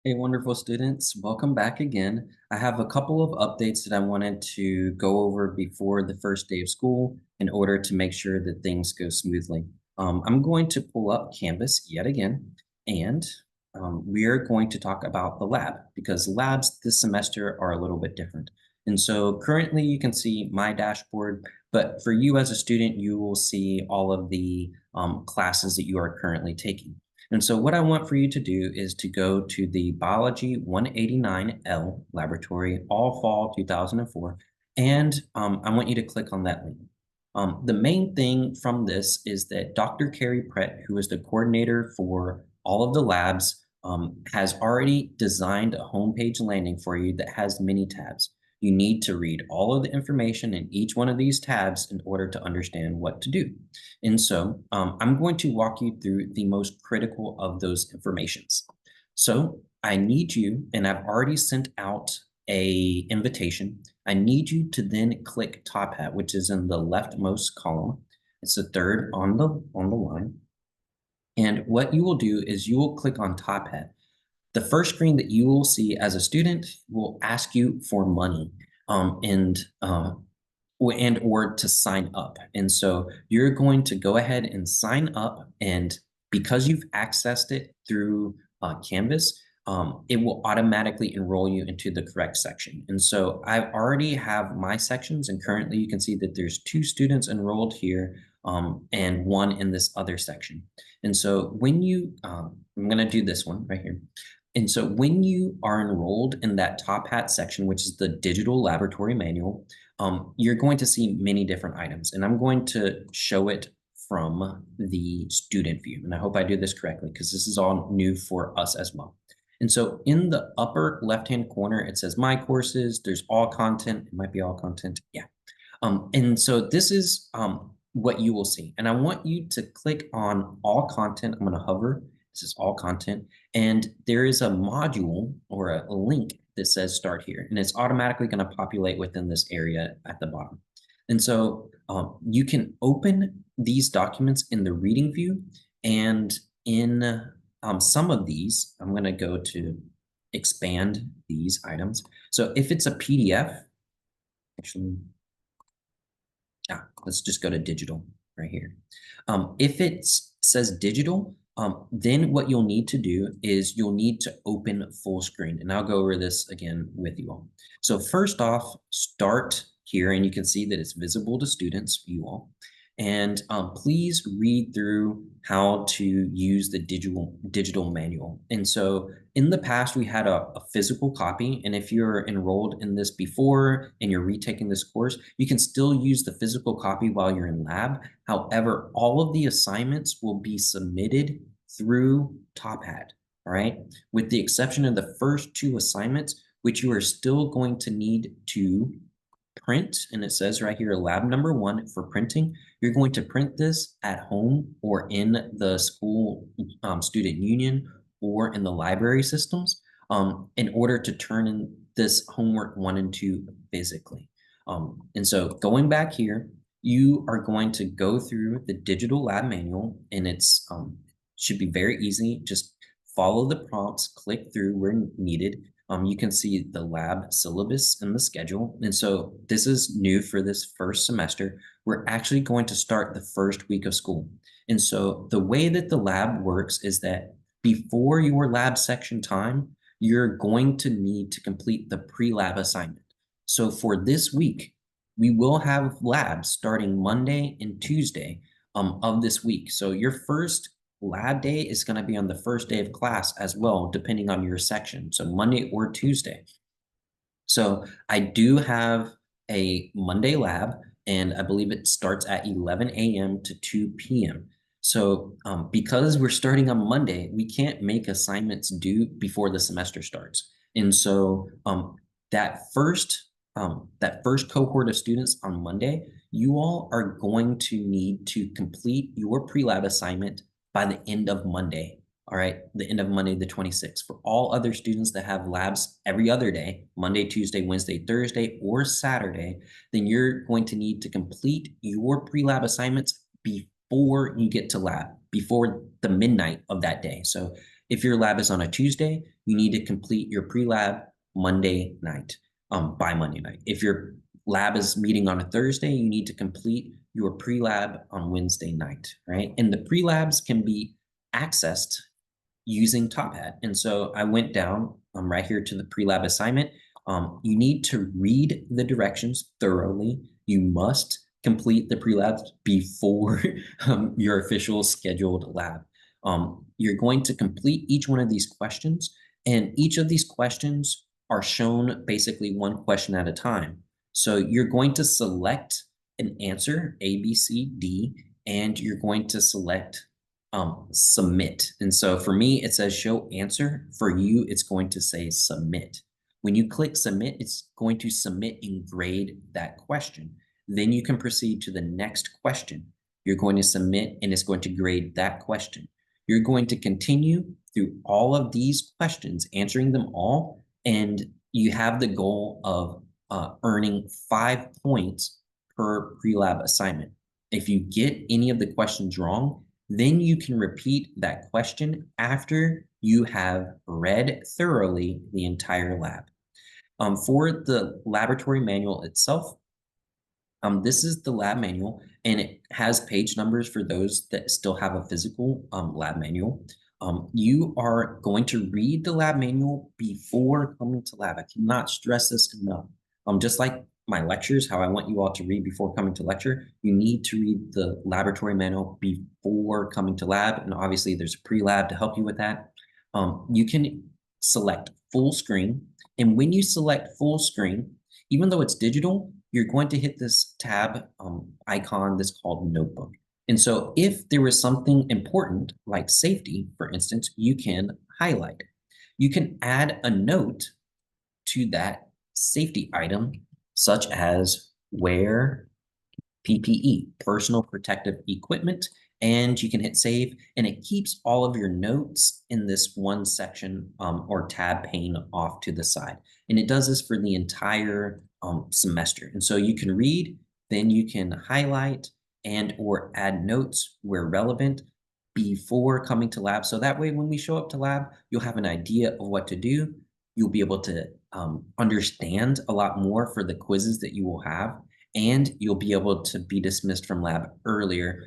Hey, wonderful students. Welcome back again. I have a couple of updates that I wanted to go over before the first day of school in order to make sure that things go smoothly. I'm going to pull up Canvas yet again, and we are going to talk about the lab because labs this semester are a little bit different. And so currently you can see my dashboard, but for you as a student, you will see all of the classes that you are currently taking. And so what I want for you to do is to go to the Biology 189L laboratory, all fall 2004, and I want you to click on that link. The main thing from this is that Dr. Carrie Brett, who is the coordinator for all of the labs, has already designed a homepage landing for you that has many tabs. You need to read all of the information in each one of these tabs in order to understand what to do. And so I'm going to walk you through the most critical of those informations. So I need you, and I've already sent out a invitation. I need you to then click Top Hat, which is in the leftmost column. It's the third on the line. And what you will do is you will click on Top Hat. The first screen that you will see as a student will ask you for money and or to sign up. And so you're going to go ahead and sign up. And because you've accessed it through Canvas, it will automatically enroll you into the correct section. And so I already have my sections, and currently you can see that there's 2 students enrolled here and 1 in this other section. And so when you, I'm going to do this one right here. And so when you are enrolled in that Top Hat section, which is the digital laboratory manual, you're going to see many different items. And I'm going to show it from the student view. And I hope I do this correctly because this is all new for us as well. And so in the upper left-hand corner, it says My Courses. There's all content. It might be all content. Yeah. And so this is what you will see. And I want you to click on All Content. I'm going to hover. This is all content. And there is a module or a link that says Start Here. And it's automatically going to populate within this area at the bottom. And so you can open these documents in the reading view. And in some of these, I'm going to go to expand these items. So if it's a PDF, actually, let's just go to digital right here. If it says digital, then what you'll need to do is you'll need to open full screen. And I'll go over this again with you all. So first off, start here, and you can see that it's visible to students, you all. And please read through how to use the digital manual. And so in the past, we had a physical copy. And if you're enrolled in this before and you're retaking this course, you can still use the physical copy while you're in lab. However, all of the assignments will be submitted through Top Hat, all right? With the exception of the first 2 assignments, which you are still going to need to print, and it says right here, lab number 1 for printing. You're going to print this at home or in the school student union or in the library systems in order to turn in this homework 1 and 2 physically. And so going back here, you are going to go through the digital lab manual, and it's should be very easy. Just follow the prompts, click through where needed. You can see the lab syllabus and the schedule. And so this is new for this first semester. We're actually going to start the first week of school. And so the way that the lab works is that before your lab section time, you're going to need to complete the pre-lab assignment. So for this week, we will have labs starting Monday and Tuesday of this week. So your first lab day is going to be on the first day of class as well, depending on your section. So Monday or Tuesday. So I do have a Monday lab, and I believe it starts at 11 a.m. to 2 p.m. So because we're starting on Monday, we can't make assignments due before the semester starts. And so that first cohort of students on Monday, you all are going to need to complete your pre-lab assignment by the end of Monday. All right, the end of Monday, the 26th. For all other students that have labs every other day, Monday, Tuesday, Wednesday, Thursday, or Saturday, then you're going to need to complete your pre-lab assignments before you get to lab, before the midnight of that day. So if your lab is on a Tuesday, you need to complete your pre-lab Monday night, by Monday night. If your lab is meeting on a Thursday, you need to complete your pre-lab on Wednesday night, right? And the pre-labs can be accessed using Top Hat. And so I went down right here to the pre-lab assignment. You need to read the directions thoroughly. You must complete the pre-labs before your official scheduled lab. You're going to complete each one of these questions, and each of these questions are shown basically one question at a time. So you're going to select an answer, A, B, C, D, and you're going to select submit. And so for me, it says show answer. For you, it's going to say submit. When you click submit, it's going to submit and grade that question. Then you can proceed to the next question. You're going to submit and it's going to grade that question. You're going to continue through all of these questions, answering them all, and you have the goal of earning 5 points per pre-lab assignment. If you get any of the questions wrong, then you can repeat that question after you have read thoroughly the entire lab. For the laboratory manual itself, this is the lab manual, and it has page numbers for those that still have a physical lab manual. You are going to read the lab manual before coming to lab. I cannot stress this enough. Just like my lectures, how I want you all to read before coming to lecture, you need to read the laboratory manual before coming to lab. And obviously there's a pre-lab to help you with that. You can select full screen. And when you select full screen, even though it's digital, you're going to hit this tab icon that's called Notebook. And so if there was something important like safety, for instance, you can highlight. You can add a note to that safety item, such as wear PPE, personal protective equipment, and you can hit save, and it keeps all of your notes in this one section or tab pane off to the side. And it does this for the entire semester. And so you can read, then you can highlight and or add notes where relevant before coming to lab. So that way, when we show up to lab, you'll have an idea of what to do. You'll be able to understand a lot more for the quizzes that you will have, and you'll be able to be dismissed from lab earlier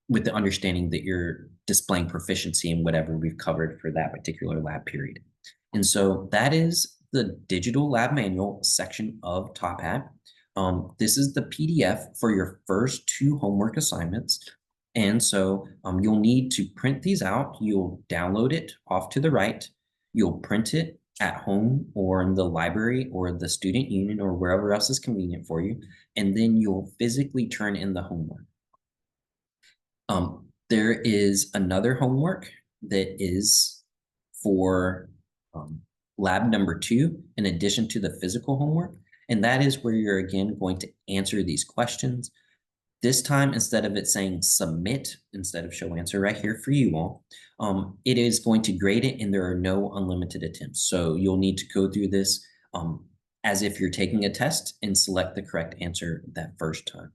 with the understanding that you're displaying proficiency in whatever we've covered for that particular lab period. And so that is the digital lab manual section of Top Hat. This is the PDF for your first 2 homework assignments. And so you'll need to print these out. You'll download it off to the right. You'll print it at home or in the library or the student union or wherever else is convenient for you. And then you'll physically turn in the homework. There is another homework that is for lab number 2, in addition to the physical homework. And that is where you're again going to answer these questions. This time, instead of it saying submit, instead of show answer right here for you all, it is going to grade it, and there are no unlimited attempts. So you'll need to go through this as if you're taking a test and select the correct answer that first time.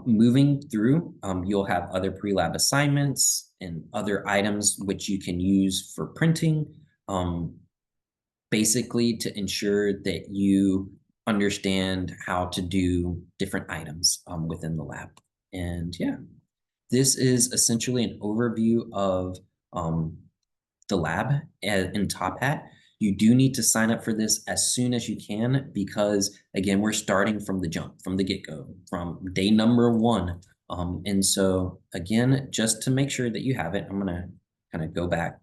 Moving through, you'll have other pre-lab assignments and other items which you can use for printing, basically to ensure that you understand how to do different items within the lab. And yeah, this is essentially an overview of the lab in Top Hat. You do need to sign up for this as soon as you can, because again, we're starting from the jump, from the get-go, from day number 1. And so again, just to make sure that you have it, I'm gonna kind of go back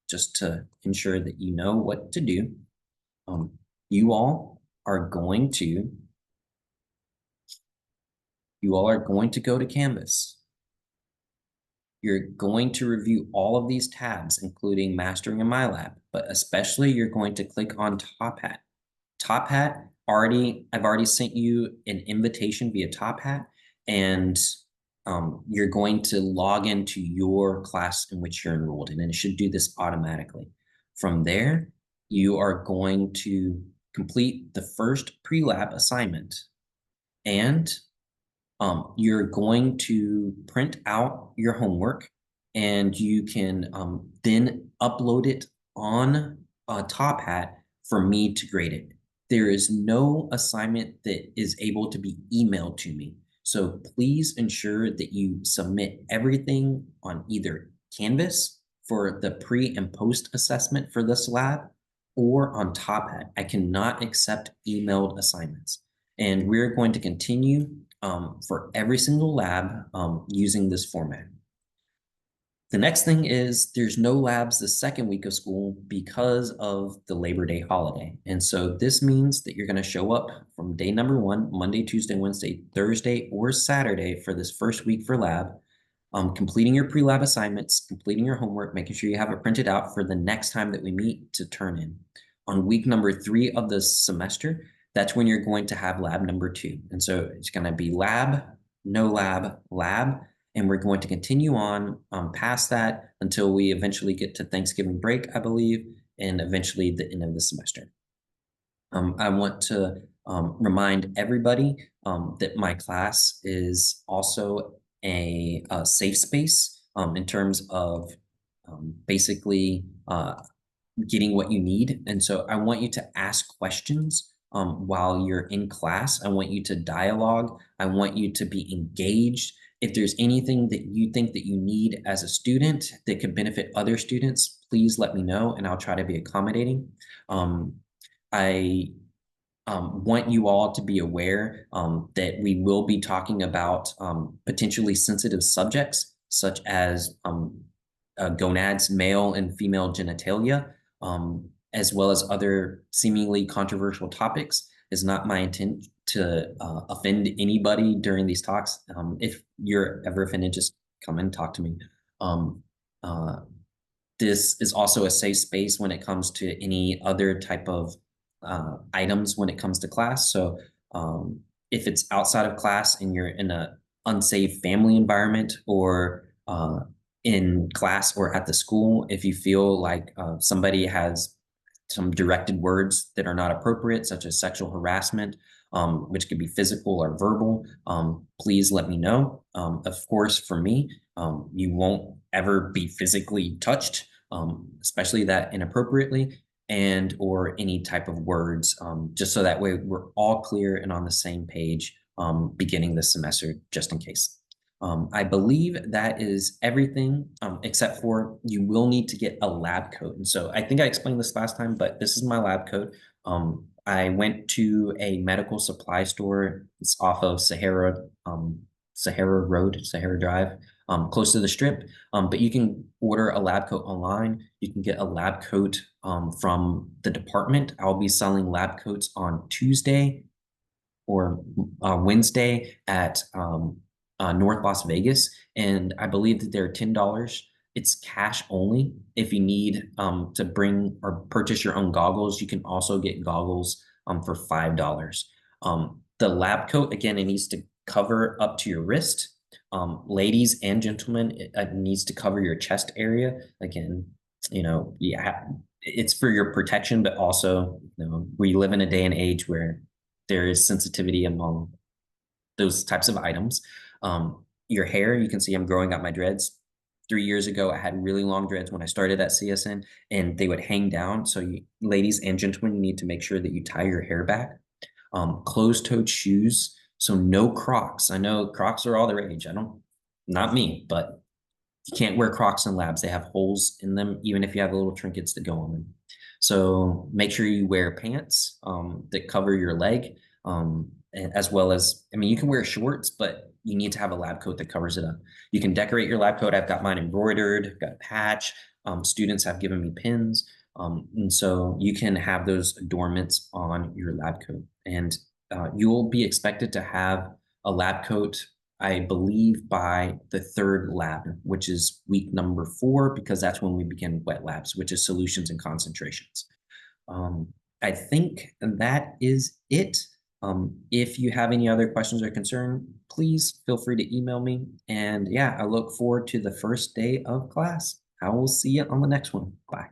just to ensure that you know what to do. You all are going to go to Canvas. You're going to review all of these tabs, including Mastering in My Lab, but especially you're going to click on Top Hat. Top Hat, I've already sent you an invitation via Top Hat, and you're going to log into your class in which you're enrolled in, and it should do this automatically. From there, you are going to complete the first pre-lab assignment, and you're going to print out your homework, and you can then upload it on Top Hat for me to grade it. There is no assignment that is able to be emailed to me. So please ensure that you submit everything on either Canvas for the pre and post assessment for this lab or on Top Hat. I cannot accept emailed assignments. And we're going to continue for every single lab using this format. The next thing is there's no labs the second week of school because of the Labor Day holiday. And so this means that you're going to show up from day number 1, Monday, Tuesday, Wednesday, Thursday, or Saturday for this first week for lab, completing your pre-lab assignments, completing your homework, making sure you have it printed out for the next time that we meet to turn in. On week number 3 of the semester, that's when you're going to have lab number 2. And so it's going to be lab, no lab, lab, and we're going to continue on past that until we eventually get to Thanksgiving break, I believe, and eventually the end of the semester. I want to remind everybody that my class is also a safe space in terms of basically getting what you need. And so I want you to ask questions while you're in class. I want you to dialogue. I want you to be engaged. If there's anything that you think that you need as a student that could benefit other students, please let me know and I'll try to be accommodating. I want you all to be aware that we will be talking about potentially sensitive subjects such as gonads, male and female genitalia, as well as other seemingly controversial topics. It's not my intent to offend anybody during these talks. If you're ever offended, just come and talk to me. This is also a safe space when it comes to any other type of items when it comes to class. So if it's outside of class and you're in an unsafe family environment or in class or at the school, if you feel like somebody has some directed words that are not appropriate, such as sexual harassment, which could be physical or verbal, please let me know. Of course, for me, you won't ever be physically touched, especially that inappropriately, and or any type of words, just so that way we're all clear and on the same page beginning this semester, just in case. I believe that is everything, except for you will need to get a lab coat. And so I think I explained this last time, but this is my lab coat. I went to a medical supply store. It's off of Sahara Road, Sahara Drive, close to the strip. But you can order a lab coat online. You can get a lab coat from the department. I'll be selling lab coats on Tuesday or Wednesday at North Las Vegas, and I believe that they're $10. It's cash only. If you need to bring or purchase your own goggles, you can also get goggles for $5. The lab coat, again, it needs to cover up to your wrist. Ladies and gentlemen, it needs to cover your chest area. Again, yeah, it's for your protection, but also, we live in a day and age where there is sensitivity among those types of items. Your hair, you can see I'm growing out my dreads. 3 years ago, I had really long dreads when I started at CSN, and they would hang down. So ladies and gentlemen, you need to make sure that you tie your hair back. Closed-toed shoes, so no Crocs. I know Crocs are all the rage. Not me, but you can't wear Crocs in labs. They have holes in them, even if you have little trinkets that go on them. So make sure you wear pants that cover your leg, as well as, you can wear shorts, but you need to have a lab coat that covers it up. You can decorate your lab coat. I've got mine embroidered, I've got a patch. Students have given me pins. And so you can have those adornments on your lab coat. And you will be expected to have a lab coat, I believe, by the 3rd lab, which is week number 4, because that's when we begin wet labs, which is solutions and concentrations. I think that is it. If you have any other questions or concern, please feel free to email me. And yeah, I look forward to the first day of class. I will see you on the next one. Bye.